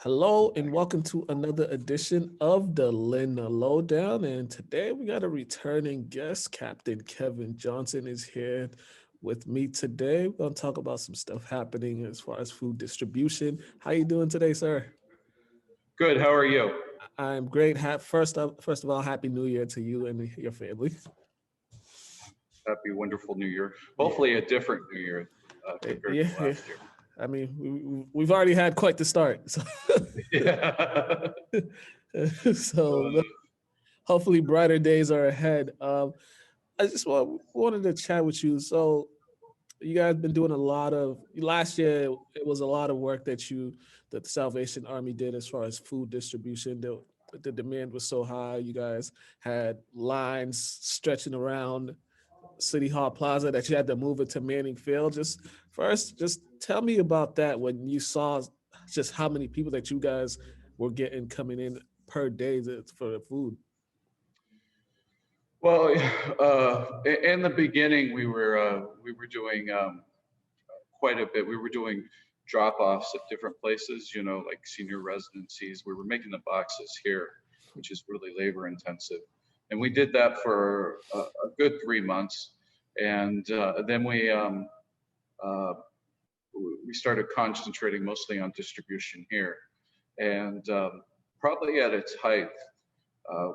Hello and welcome to another edition of the Lynn Lowdown. And today we got a returning guest. Captain Kevin Johnson is here with me today. We're gonna talk about some stuff happening as far as food distribution. How you doing today, sir? Good. How are you? I'm great. First of all, happy New Year to you and your family. Happy, wonderful New Year. Yeah, Hopefully, a different New Year compared yeah, to yeah. last year. I mean, we've already had quite the start. So, Yeah. so hopefully brighter days are ahead. I just wanted to chat with you. So you guys been doing a lot of last year. It was a lot of work that the Salvation Army did as far as food distribution. The demand was so high. You guys had lines stretching around City Hall Plaza that you had to move it to Manning Field. Just tell me about that when you saw just how many people that you guys were getting coming in per day for the food. Well, in the beginning, we were doing quite a bit. We were doing drop-offs at different places, like senior residencies. We were making the boxes here, which is really labor intensive, and we did that for a good 3 months, and then uh, we started concentrating mostly on distribution here. And probably at its height, uh,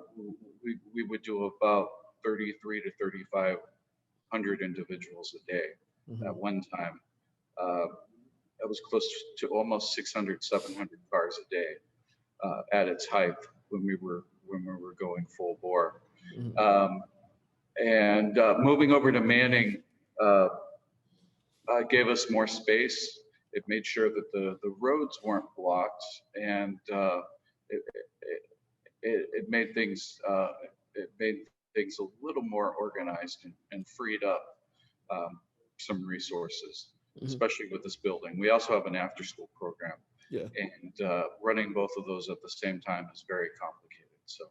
we would do about 33 to 3,500 individuals a day Mm-hmm. at one time. Uh, that was close to almost 600, 700 cars a day at its height when we were going full bore. Mm-hmm. Um, and moving over to Manning, uh, gave us more space. It made sure that the roads weren't blocked, and it, it made things a little more organized and freed up um, some resources, Mm-hmm. especially with this building. We also have an after-school program, Yeah. and running both of those at the same time is very complicated. So.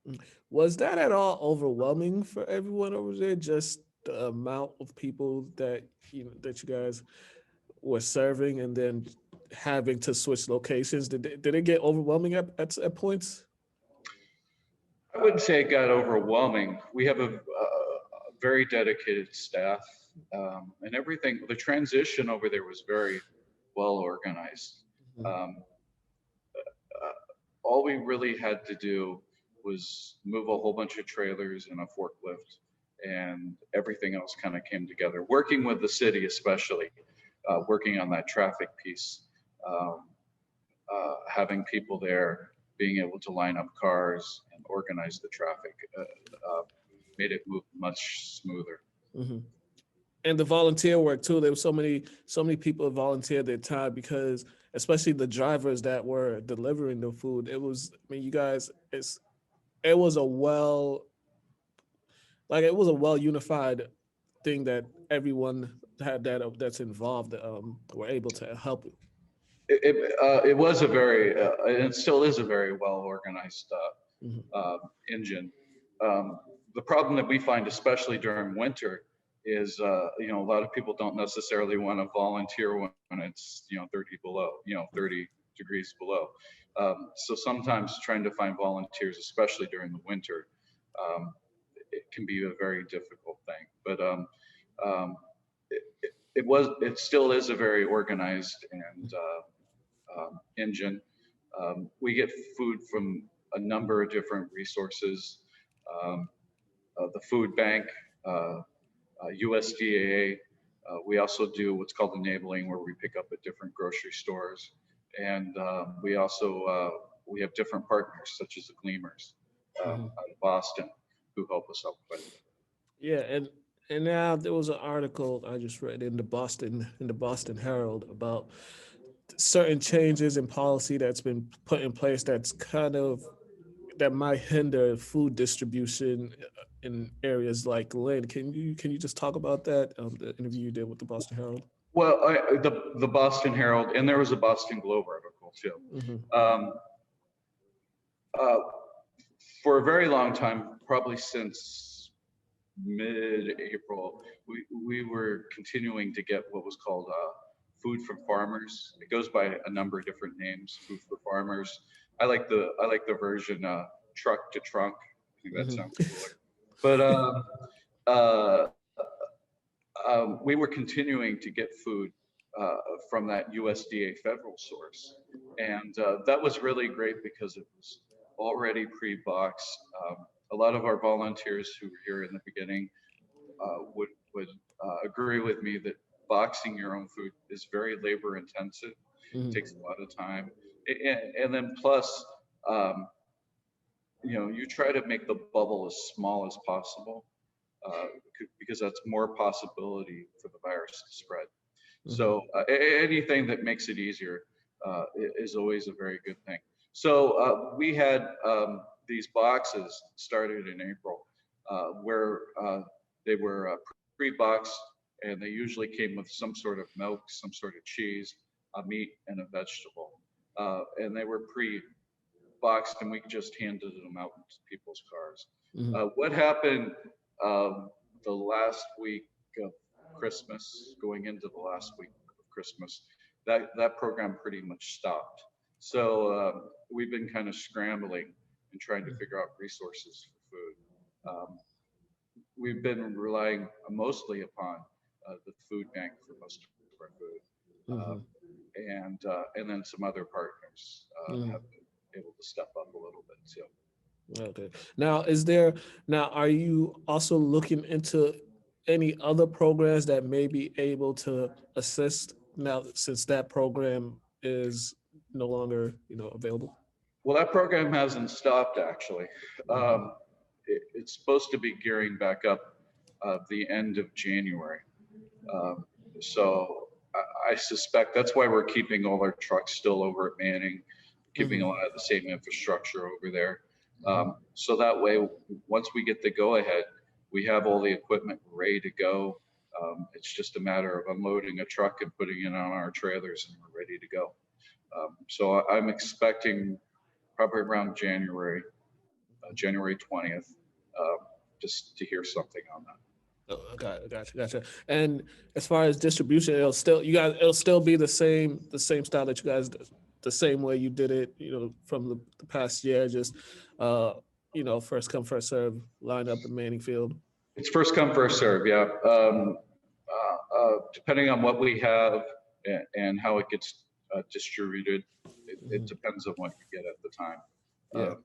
Mm. Was that at all overwhelming for everyone over there? Just the amount of people that you guys were serving, and then having to switch locations. Did it get overwhelming at points? I wouldn't say it got overwhelming. We have a very dedicated staff, and everything. The transition over there was very well organized. Mhm. Um, uh, all we really had to do was move a whole bunch of trailers and a forklift, and everything else kind of came together. Working with the city, especially, working on that traffic piece. Um, Having people there, being able to line up cars and organize the traffic made it move much smoother. Mhm. And the volunteer work too. There were so many people that volunteered their time because, especially the drivers that were delivering the food. I mean, you guys, it was a well, it was a well unified thing that everyone had that's involved were able to help. It was a very, and it still is a very well organized Mhm. engine. Um, the problem that we find, especially during winter, is a lot of people don't necessarily want to volunteer when it's 30 below, 30 degrees below. So sometimes trying to find volunteers, especially during the winter, um, it can be a very difficult thing. But um, it still is a very organized and engine. We get food from a number of different resources. Um, the food bank, USDAA. We also do what's called enabling, where we pick up at different grocery stores, and we have different partners such as the Gleamers Mhm. out of Boston who help us out quite a bit. Yeah, and now there was an article I just read in the Boston Herald about certain changes in policy that's been put in place that might hinder food distribution in areas like Lynn. Can you just talk about that? The interview you did with the Boston Herald. Well, the Boston Herald, and there was a Boston Globe article too. Hmm. Um, uh, for a very long time, probably since mid-April, we were continuing to get what was called Food from Farmers. It goes by a number of different names. Food for Farmers. I like the version truck to trunk. I think that sounds cooler. But uh, we were continuing to get food from that USDA federal source, and that was really great because it was already pre-boxed. A lot of our volunteers who were here in the beginning would agree with me that boxing your own food is very labor intensive. It takes a lot of time, and then plus, um, you try to make the bubble as small as possible uh, because that's more possibility for the virus to spread. So anything that makes it easier is always a very good thing. So we had these boxes started in April where they were pre-boxed, and they usually came with some sort of milk, some sort of cheese, a meat, and a vegetable. And they were pre-boxed, and we just handed them out to people's cars. What happened the last week of Christmas, going into the last week of Christmas, that program pretty much stopped. So we've been kind of scrambling and trying to figure out resources for food. We've been relying mostly upon the food bank for most of our food, and then some other partners have been able to step up a little bit too. Okay. Now, are you also looking into any other programs that may be able to assist now since that program is no longer, available? Well, that program hasn't stopped actually. It's supposed to be gearing back up the end of January. Um, so I suspect that's why we're keeping all our trucks still over at Manning, keeping a lot of the same infrastructure over there. So that way, once we get the go ahead, we have all the equipment ready to go. It's just a matter of unloading a truck and putting it on our trailers, and we're ready to go. So I'm expecting probably around January 20th, just to hear something on that. Oh, gotcha. And as far as distribution, it'll still be the same style that you guys, the same way you did it, from the past year, just first come, first serve, line up in Manning Field. It's first come, first serve, yeah. Depending on what we have and how it gets distributed, it depends on what you get at the time. Yeah.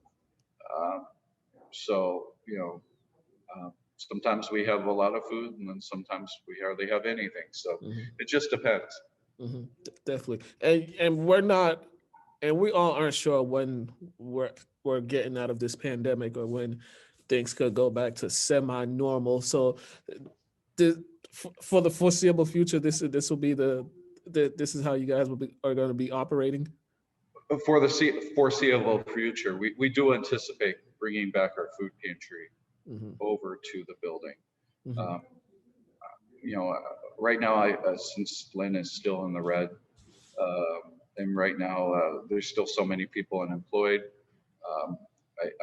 So, sometimes we have a lot of food, and then sometimes we hardly have anything. So it just depends. Definitely. And we all aren't sure when we're getting out of this pandemic or when things could go back to semi-normal. So for the foreseeable future, this will be this is how you guys are going to be operating. For the foreseeable future, we do anticipate bringing back our food pantry over to the building. Right now, since Lynn is still in the red, and right now there's still so many people unemployed,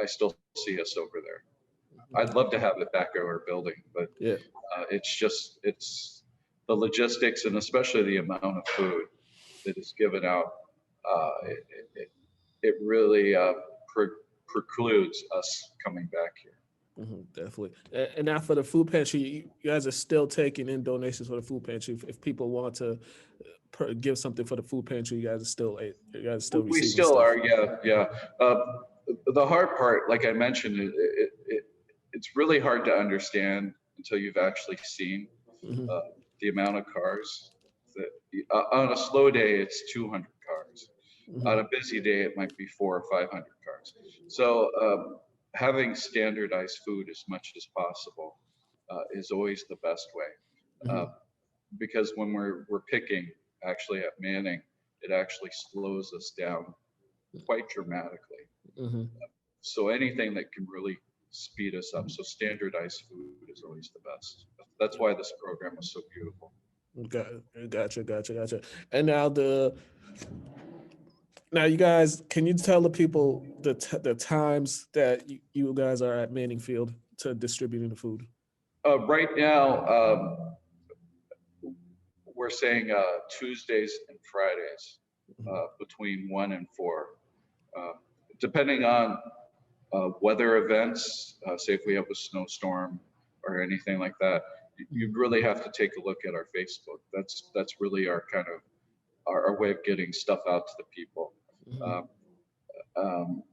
I still see us over there. I'd love to have it back at our building, but it's the logistics, and especially the amount of food that is given out. It really precludes us coming back here. Definitely. And now for the food pantry, you guys are still taking in donations for the food pantry. If people want to give something for the food pantry, you guys are still receiving. We still stuff. are, yeah. The hard part, like I mentioned, it's really hard to understand until you've actually seen the amount of cars. That on a slow day, it's 200 cars. On a busy day, it might be 400 or 500 cars. So having standardized food as much as possible is always the best way, because when we're picking actually at Manning, it actually slows us down quite dramatically. So anything that can really speed us up, so standardized food is always the best. That's why this program is so beautiful. Gotcha. And now you guys, can you tell the people the times that you guys are at Manning Field to distributing the food? Right now, we're saying Tuesdays and Fridays between 1 and 4, depending on weather events. Say if we have a snowstorm or anything like that, you really have to take a look at our Facebook. That's really our kind of our way of getting stuff out to the people.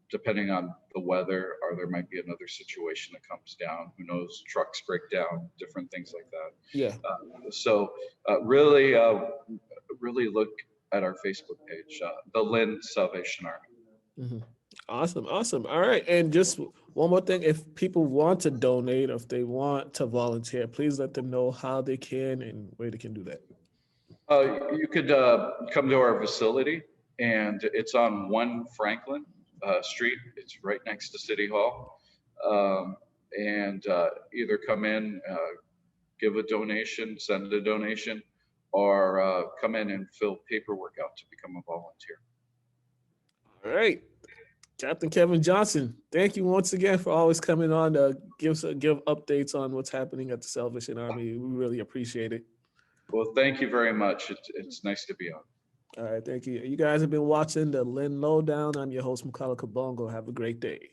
Depending on the weather, or there might be another situation that comes down. Who knows? Trucks break down, different things like that. Yeah. So really look at our Facebook page, the Lynn Salvation Army. Awesome. All right. And just one more thing, if people want to donate, or if they want to volunteer, please let them know how they can and where they can do that. You could come to our facility, and it's on 1 Franklin Street. It's right next to City Hall. And either come in, give a donation, send a donation, or come in and fill paperwork out to become a volunteer. All right. Captain Kevin Johnson, thank you once again for always coming on to give updates on what's happening at the Salvation Army. We really appreciate it. Well, thank you very much. It's nice to be on. All right, thank you. You guys have been watching the Lynn Lowdown. I'm your host, Mukala Kabongo. Have a great day.